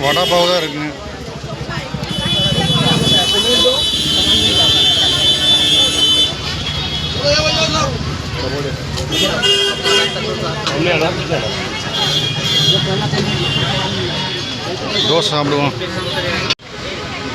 வடை பாவு தான் இருக்குங்க. தோசை சாப்பிடுவோம்.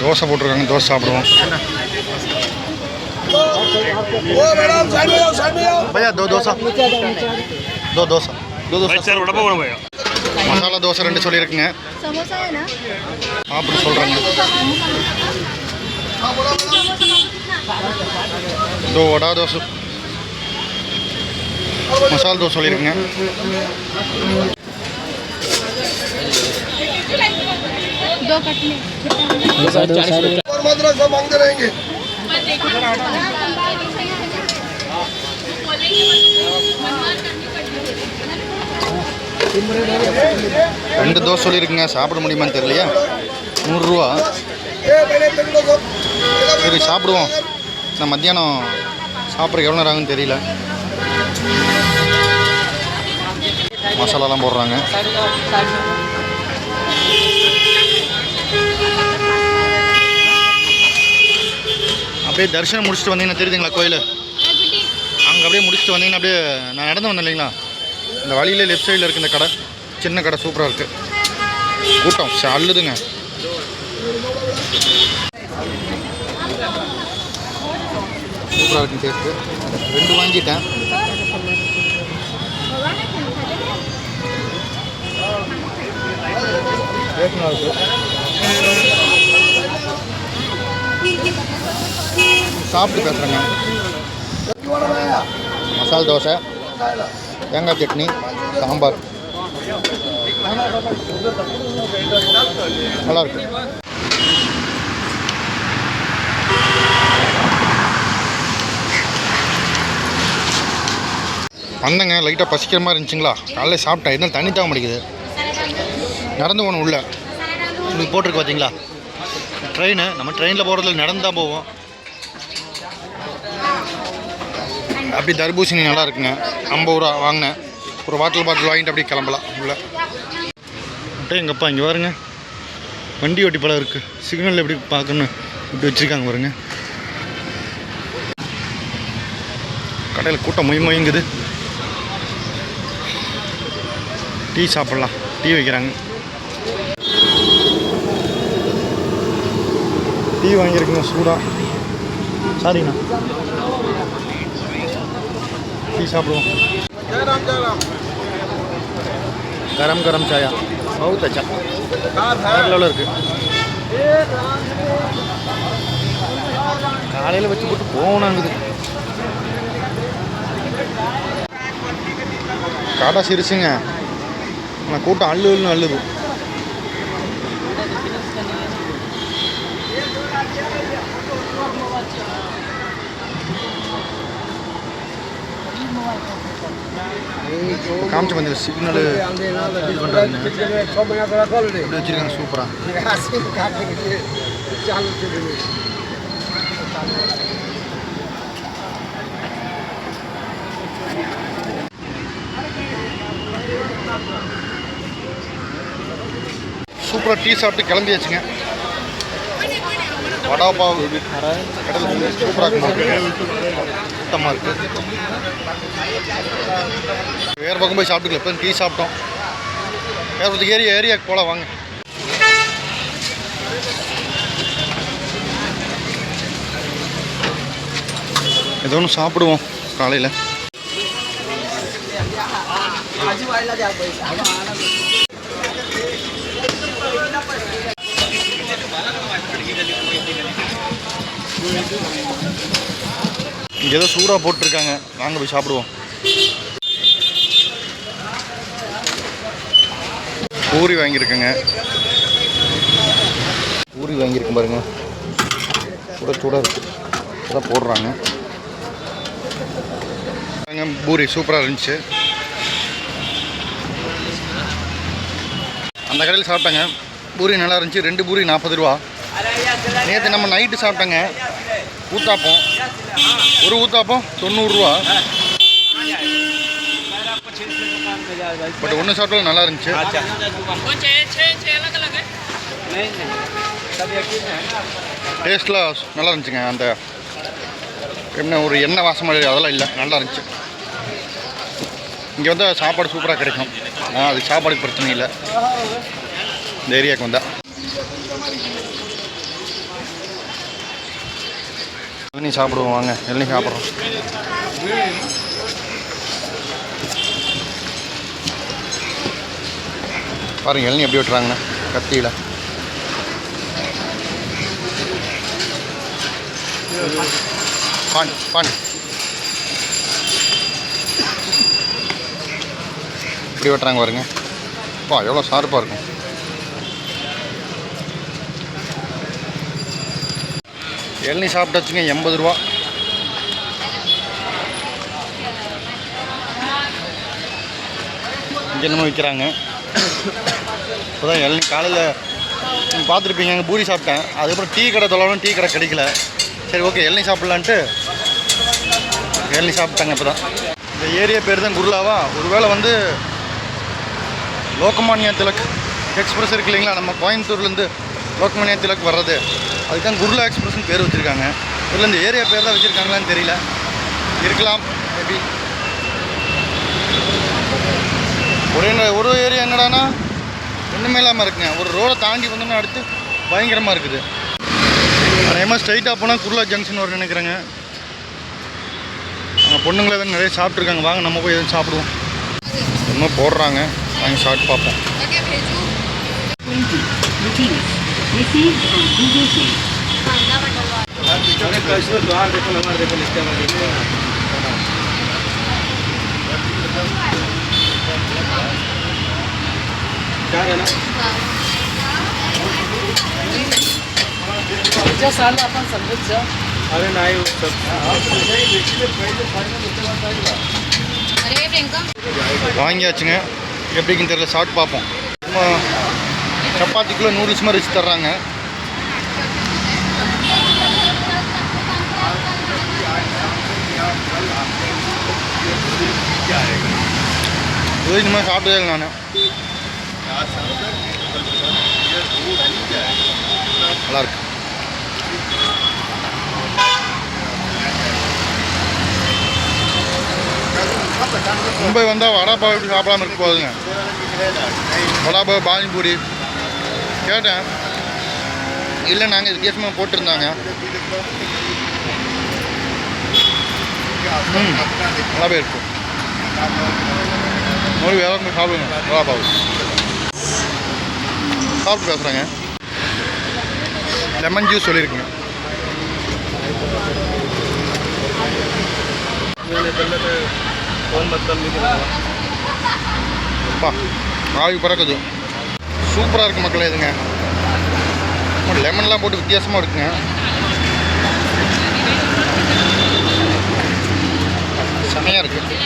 தோசை போட்டிருக்காங்க, தோசை சாப்பிடுவோம். भैया दो डोसा दो डोसा மசாலா தோசை 2 சொல்லியிருக்குங்க. அப்படி சொல்கிறாங்க. दो वड़ा दोसा मसाला दोसा சொல்லியிருக்குங்க. दो कटने और मदरसा मांगते रहेंगे. ரெண்டு தோசை சொல்லியிருக்குங்க. சாப்பிட முடியுமான்னு தெரியலையா. 100 ரூபா. சரி சாப்பிடுவோம். நான் மத்தியானம் சாப்பிட்ற எவ்வளோ நேரம் ஆகுன்னு தெரியல. மசாலாலாம் போடுறாங்க. அப்படியே தரிசனம் முடிச்சுட்டு வந்தீங்கன்னா தெரியுதுங்களா கோயில். அங்கே அப்படியே முடிச்சுட்டு வந்தீங்கன்னா அப்படியே நான் நடந்து வந்தேன் இல்லைங்களா. இந்த வழியிலே லெஃப்ட் சைடில் இருக்குது இந்த கடை. சின்ன கடை சூப்பராக இருக்குது. கூட்டம் அள்ளுதுங்க. சூப்பராக இருக்குன்னு டேஸ்ட்டு. 2 வாங்கிட்டேன். சாப்பிட்டு பேசுகிறேங்க. மசாலா தோசை, தேங்காய் சட்னி, சாம்பார் நல்லாயிருக்கு. வந்தேங்க. லைட்டாக பசிக்கிற மாதிரி இருந்துச்சுங்களா. காலைல சாப்பிட்டேன். எதுவும் தண்ணி தாங்க மாட்டேங்குது. நடந்து போகணும் உள்ள. உங்களுக்கு போட்டிருக்கு பார்த்தீங்களா ட்ரெயின். நம்ம ட்ரெயினில் போகிறதுல நடந்து தான் போவோம். அப்படி தர்பூசணி நல்லா இருக்குங்க. 50 ரூபா வாங்கினேன். ஒரு பாட்டில் வாங்கிட்டு அப்படியே கிளம்பலாம் உள்ள. அப்படியே எங்கப்பா இங்கே பாருங்க. வண்டி ஓட்டி பழம் இருக்குது. சிக்னல் எப்படி பார்க்கணும் இப்படி வச்சுருக்காங்க பாருங்க. கடையில் கூட்டம் மொய்ங்குது. டீ சாப்பிட்லாம். டீ வைக்கிறாங்க. டீ வாங்கியிருக்குங்க சூடாக. சாரிண்ணா. டீ சாப்பிடுவோம். கரம் கரம் சாயா बहुत अच्छा லெவலில் இருக்குது. காலையில் வச்சு போட்டு போனாங்குது. கடை சிரிச்சுங்க. ஆனால் கூட்டம் அள்ளுன்னு அள்ளுது. காமிச்சு வந்து சிக்னல் வச்சுருக்காங்க சூப்பராக. சூப்பராக டீ சாப்பிட்டு கிளம்பியாச்சுங்க. வடா பாவு கடல் சூப்பராக இருக்கு. சுத்தமாக இருக்குது. வேறு பக்கம் போய் சாப்பிட்டுக்கல. இப்போ டீ சாப்பிட்டோம். வேறு ஒரு ஏரியாவுக்கு போகலாம் வாங்க. ஏதோ ஒன்று சாப்பிடுவோம் காலையில். இங்கே ஏதோ சூடாக போட்டிருக்காங்க. வாங்க போய் சாப்பிடுவோம். பூரி வாங்கியிருக்கேங்க. பூரி வாங்கியிருக்கேன் பாருங்க. சுட சூடாக இருக்குது. அதான் போடுறாங்க. பூரி சூப்பராக இருந்துச்சு. அந்த கடையில் சாப்பிட்டாங்க. பூரி நல்லா இருந்துச்சு. 2 பூரி 40 ரூபா. நேற்று நம்ம நைட்டு சாப்பிட்டாங்க ஊத்தாப்பம். ஒரு ஊத்தாப்பம் 90 ரூபா. பட் ஒன்று சாப்பிட்டாலும் நல்லா இருந்துச்சு. டேஸ்ட்லாம் நல்லா இருந்துச்சுங்க. அந்த என்ன ஒரு எண்ணெய் வாசம் மாதிரி அதெல்லாம் இல்லை, நல்லா இருந்துச்சு. இங்கே வந்து சாப்பாடு சூப்பராக கிடைக்கும். அது சாப்பாடுக்கு பிரச்சனை இல்லை இந்த ஏரியாவுக்கு வந்தால். இளநீ சாப்பிடுவோம் வாங்க. இளநீ சாப்பிட்றோம். பாருங்கள் இளநீ எப்படி விட்டுறாங்கண்ணா கத்தியில். பான் பான் இப்படி வெட்டுறாங்க பாருங்க. எவ்வளோ ஷார்ப்பாக இருக்கும். இளநீ சாப்பிட்டாச்சுங்க 80 ரூபா. இங்கே என்னமோ விற்கிறாங்க. இப்போதான் இளநீ காலையில் நீங்கள் பார்த்துருப்பீங்க. அங்கே பூரி சாப்பிட்டேன். அதுக்கப்புறம் டீ கடை தொலைவும் டீ கடை கிடைக்கல. சரி ஓகே இளநீ சாப்பிட்லான்ட்டு இளநீ சாப்பிட்டாங்க. இப்போ தான் இந்த ஏரியா பேர் தான் குருலாவா. ஒருவேளை வந்து லோகமானியா திலக் எக்ஸ்பிரஸ் இருக்கு இல்லைங்களா, நம்ம கோயம்புத்தூர்லேருந்து லோகமானியா திலக் வர்றது, அதுக்கு தான் குருலா எக்ஸ்பிரஸ்னு பேர் வச்சுருக்காங்க. இதில் இந்த ஏரியா பேர் தான் வச்சுருக்காங்களான்னு தெரியல, இருக்கலாம் மேபி. ஒரு ஏரியா என்னடானா ஒன்றுமே இல்லாமல் இருக்குங்க. ஒரு ரோடை தாண்டி வந்தோம்னா அடுத்து பயங்கரமாக இருக்குது. அதேமாதிரி ஸ்ட்ரைட்டாக போனால் குருலா ஜங்ஷன் வரும் நினைக்கிறேங்க. அங்கே பொண்ணுங்களே தான் நிறைய சாப்பிட்ருக்காங்க. வாங்க நம்ம போய் எதுவும் சாப்பிடுவோம். இன்னும் போடுறாங்க, வாங்கி சாப்பிட்டு பார்ப்போம். अरे नाही வாங்கியாச்சுங்க. எப்படின்னு தெரியல, சாப்பிட்டு பார்ப்போம். சப்பாத்திக்குள்ளே நூடுல்ஸ் மாதிரி வச்சு தர்றாங்க. இது இனிமேல் சாப்பிட்டதே இல்லை நான். நல்லாயிருக்கு. மும்பை வந்தால் வடாபாவ் எப்படி சாப்பிடாமல் இருக்க போகுதுங்க. வடாபாவ் பானிபூரி கேட்டேன், இல்லை நாங்கள் வித்தியாசமாக போட்டிருந்தாங்க. நல்லாவே இருக்கும். மறுபடியும் வேறு சாப்பிடுங்க. வடாபாவ் சாப்பிட்டு பேசுகிறாங்க. லெமன் ஜூஸ் சொல்லியிருக்குங்க. ஆவி பறக்குது. சூப்பராக இருக்குது மக்களே. இதுங்க லெமன்லாம் போட்டு வித்தியாசமாக இருக்குங்க. செமையாக இருக்குது.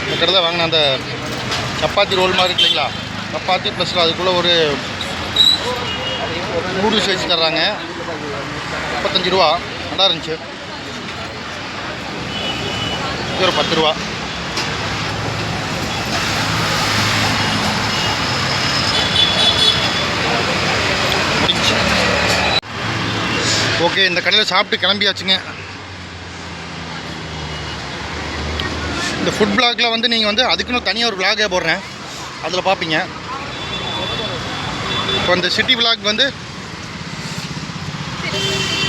இந்த கடை தான் வாங்கின அந்த சப்பாத்தி ரோல் மாதிரி இருக்கு இல்லைங்களா, சப்பாத்தி ப்ளஸில் அதுக்குள்ளே ஒரு நூடுல்ஸ் வச்சு தர்றாங்க. 35 ரூபா. நல்லா இருந்துச்சு. இது ஒரு 10 ரூபா. முடிஞ்சு. ஓகே, இந்த கடையில் சாப்பிட்டு கிளம்பியாச்சுங்க. இந்த ஃபுட் பிளாகில் வந்து நீங்கள் வந்து அதுக்குன்னு தனியாக ஒரு விளாகே போடுறேன், அதில் பார்ப்பீங்க. இப்போ இந்த சிட்டி விளாக் வந்து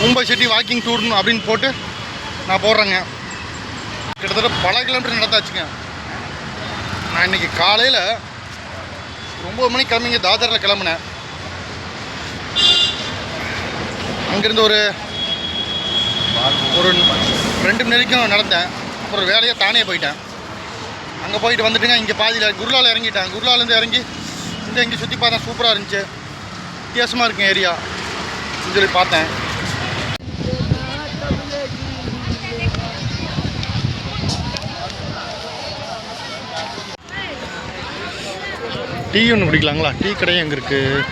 மும்பை சிட்டி வாக்கிங் டூர்னு அப்படின்னு போட்டு நான் போடுறேங்க. கிட்டத்தட்ட பல கிலோமீட்டர் நடந்தாச்சுங்க. நான் இன்றைக்கி காலையில் 9 மணிக்கு கிளம்பிங்க தாதரில் கிளம்புனேன். அங்கேருந்து ஒரு 2 மணி வரைக்கும் நடந்தேன். அப்புறம் வேலையாக தானே போயிட்டேன். அங்கே போயிட்டு வந்துட்டுங்க இங்கே பாதியில் குருலாவில் இறங்கிட்டேன். குருலாலேருந்து இறங்கி இங்கே சுற்றி பார்த்தேன். சூப்பராக இருந்துச்சு. வித்தியாசமாக இருக்கும் ஏரியா சொல்லி பார்த்தேன். டீ ஒன்று குடிக்கலாங்களா? டீ கடையும் எங்கே இருக்குது?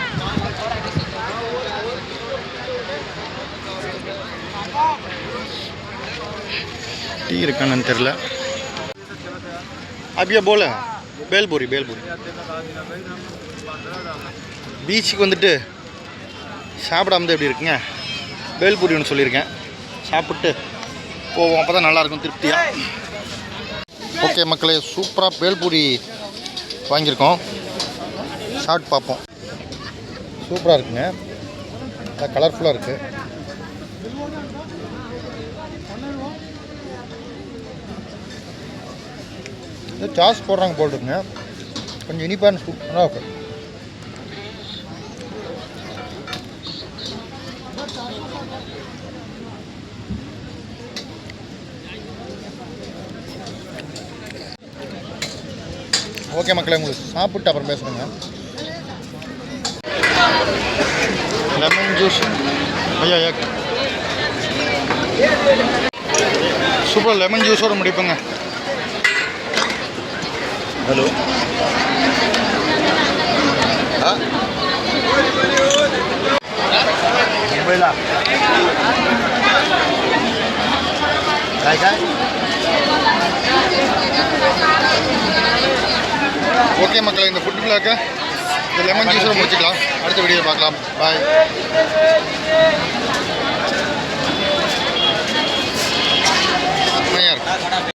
டீ இருக்கான்னு தெரில. அப்படியே போல பேல்பூரி பீச்சுக்கு வந்துட்டு சாப்பிடாம எப்படி இருக்குங்க. பேல்பூரி ஒன்று சொல்லியிருக்கேன், சாப்பிட்டு போவோம், அப்போ தான் நல்லாயிருக்கும் திருப்தியாக. ஓகே மக்களே, சூப்பராக பேல்பூரி வாங்கியிருக்கோம், சாப்பிட்டு பார்ப்போம். சூப்பராக இருக்குங்க, கலர்ஃபுல்லாக இருக்குது. சாஸ் போடுறாங்க போல் இருக்குங்க, கொஞ்சம் இனிப்பான சூப்பராக இருக்கும். ஓகே மக்களே, உங்களுக்கு சாப்பிட்டு அப்புறம் பேசுகிறேங்க. லெமன் ஜூஸ் ஐயா சூப்பர், லெமன் ஜூஸோடு முடிப்பேங்க. हेलो हाँ मुंबईला काय काय ஓகே மக்களே, இந்த ஃபுட் பிளாக்கை இந்த லெமன் ஜூஸோட முடிச்சுக்கலாம். அடுத்த வீடியோ பார்க்கலாம். பாய்.